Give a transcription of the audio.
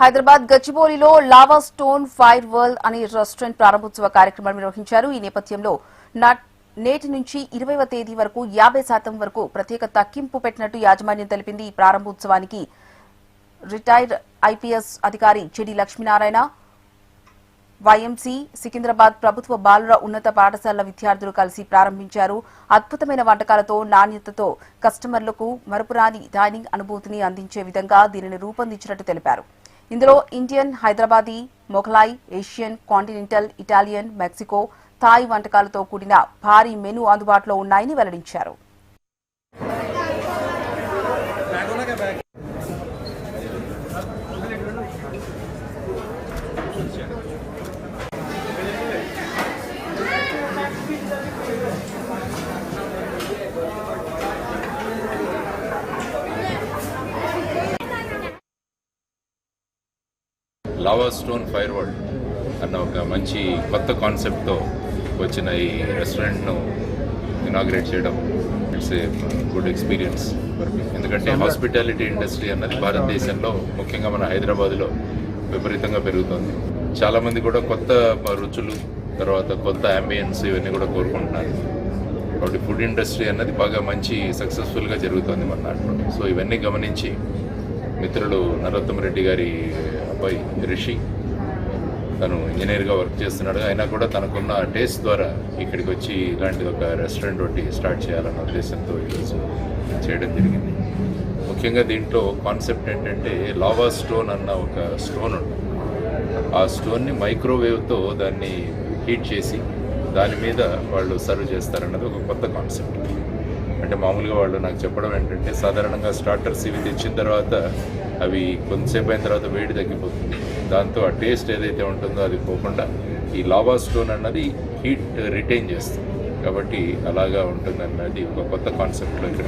హైదరాబాద్ గచ్చిబౌలిలో lava stone fire world అనే restaurant ప్రారంభోత్సవ కార్యక్రమం నిర్వహించారు. ఈ నేపథ్యంలో నేటి నుంచి 20వ తేదీ వరకు 50% వరకు ప్రత్యేక తగ్గింపు పెట్టినట్టు యాజమాన్యం తెలిపింది. ఈ ప్రారంభోత్సవానికి రిటైర్డ్ ఐపీఎస్ అధికారి చెడి లక్ష్మీనారాయణ, వైఎంసీ, సికింద్రాబాద్ ప్రభుత్వ బాలుర ఉన్నత పాఠశాల విద్యార్థులు కలిసి ప్రారంభించారు. అద్భుతమైన వంటకాలతో, నాణ్యతతో కస్టమర్లకు మరపురాని డైనింగ్ అనుభూతిని అందించే విధంగా దీనిని రూపొందించినట్టు తెలిపారు. ఇందులో Indian, Hyderabadi, Mughlai, Asian, continental, Italian, Mexico, Thai వంటకాలతో కూడిన భారీ మెనూ అందుబాటులో ఉన్నాయని వెల్లడించారు. లావా స్టోన్ ఫైర్ వరల్డ్ అన్న ఒక మంచి కొత్త కాన్సెప్ట్తో వచ్చిన ఈ రెస్టారెంట్ను ఇనాగ్రేట్ చేయడం ఇట్స్ ఏ గుడ్ ఎక్స్పీరియన్స్. ఎందుకంటే హాస్పిటాలిటీ ఇండస్ట్రీ అన్నది భారతదేశంలో, ముఖ్యంగా మన హైదరాబాద్లో విపరీతంగా పెరుగుతుంది. చాలామంది కూడా కొత్త రుచులు, తర్వాత కొత్త అంబియన్స్ ఇవన్నీ కూడా కోరుకుంటున్నారు. కాబట్టి ఫుడ్ ఇండస్ట్రీ అన్నది బాగా మంచి సక్సెస్ఫుల్గా జరుగుతుంది మన దాంట్లో. సో ఇవన్నీ గమనించి మిత్రులు నరోత్తమ రెడ్డి గారి అబ్బాయి రిషి, తను ఇంజనీర్గా వర్క్ చేస్తున్నాడు. అయినా కూడా తనకున్న టేస్ట్ ద్వారా ఇక్కడికి వచ్చి ఇలాంటి ఒక రెస్టారెంట్ ఒకటి స్టార్ట్ చేయాలన్న ఉద్దేశంతో ఈరోజు చేయడం జరిగింది. ముఖ్యంగా దీంట్లో కాన్సెప్ట్ ఏంటంటే లావా స్టోన్ అన్న ఒక స్టోన్ ఉంటుంది. ఆ స్టోన్ని మైక్రోవేవ్తో దాన్ని హీట్ చేసి దాని మీద వాళ్ళు సర్వ్ చేస్తారన్నది ఒక కొత్త కాన్సెప్ట్. అంటే మామూలుగా వాళ్ళు నాకు చెప్పడం ఏంటంటే, సాధారణంగా స్టార్టర్స్ ఇవి తెచ్చిన తర్వాత అవి కొంతసేపు అయిన తర్వాత వేడి తగ్గిపోతుంది. దాంతో ఆ టేస్ట్ ఏదైతే ఉంటుందో అది పోకుండా ఈ లావా స్టోన్ అన్నది హీట్ రిటైన్ చేస్తుంది. కాబట్టి అలాగా ఉంటుందన్నది ఒక కొత్త కాన్సెప్ట్లో ఇక్కడ